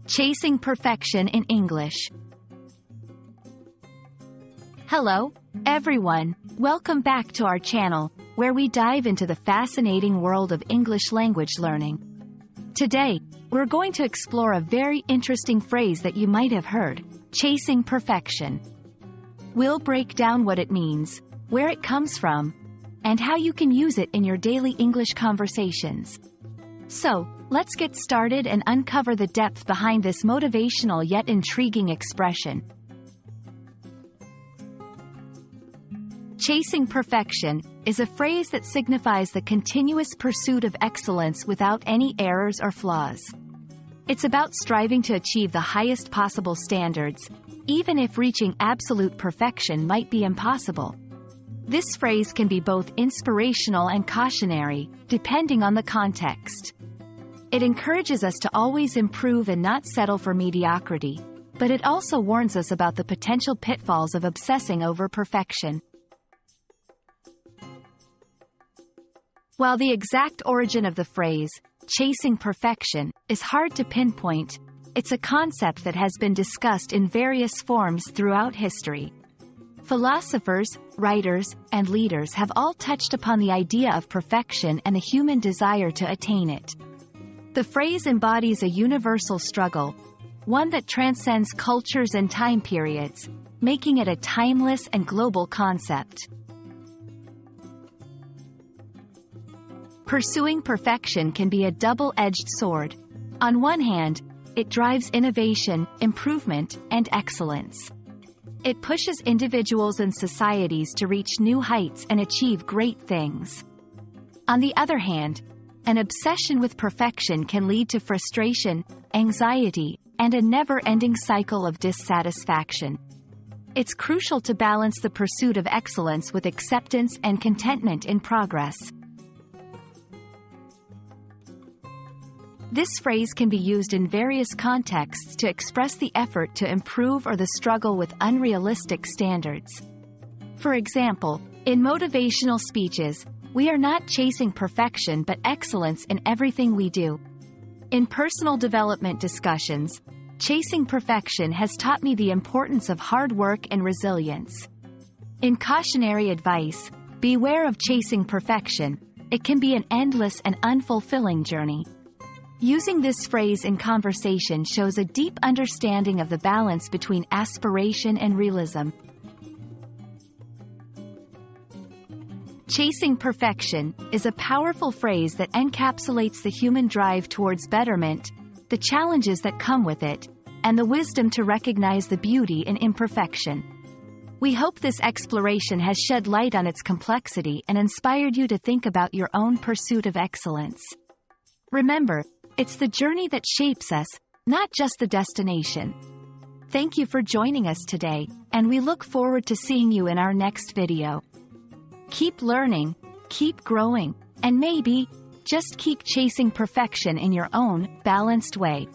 Chasing perfection in English. Hello, everyone. Welcome back to our channel, where we dive into the fascinating world of English language learning. Today, we're going to explore a very interesting phrase that you might have heard, chasing perfection. We'll break down what it means, where it comes from, and how you can use it in your daily English conversations. So, let's get started and uncover the depth behind this motivational yet intriguing expression. Chasing perfection is a phrase that signifies the continuous pursuit of excellence without any errors or flaws. It's about striving to achieve the highest possible standards, even if reaching absolute perfection might be impossible. This phrase can be both inspirational and cautionary, depending on the context. It encourages us to always improve and not settle for mediocrity, but it also warns us about the potential pitfalls of obsessing over perfection. While the exact origin of the phrase, chasing perfection, is hard to pinpoint, it's a concept that has been discussed in various forms throughout history. Philosophers, writers, and leaders have all touched upon the idea of perfection and the human desire to attain it. The phrase embodies a universal struggle, one that transcends cultures and time periods, making it a timeless and global concept. Pursuing perfection can be a double-edged sword. On one hand, it drives innovation, improvement, and excellence. It pushes individuals and societies to reach new heights and achieve great things. On the other hand, an obsession with perfection can lead to frustration, anxiety, and a never-ending cycle of dissatisfaction. It's crucial to balance the pursuit of excellence with acceptance and contentment in progress. This phrase can be used in various contexts to express the effort to improve or the struggle with unrealistic standards. For example, in motivational speeches, we are not chasing perfection but excellence in everything we do. In personal development discussions, chasing perfection has taught me the importance of hard work and resilience. In cautionary advice, beware of chasing perfection. It can be an endless and unfulfilling journey. Using this phrase in conversation shows a deep understanding of the balance between aspiration and realism. Chasing perfection is a powerful phrase that encapsulates the human drive towards betterment, the challenges that come with it, and the wisdom to recognize the beauty in imperfection. We hope this exploration has shed light on its complexity and inspired you to think about your own pursuit of excellence. Remember, it's the journey that shapes us, not just the destination. Thank you for joining us today, and we look forward to seeing you in our next video. Keep learning, keep growing, and maybe, just keep chasing perfection in your own, balanced way.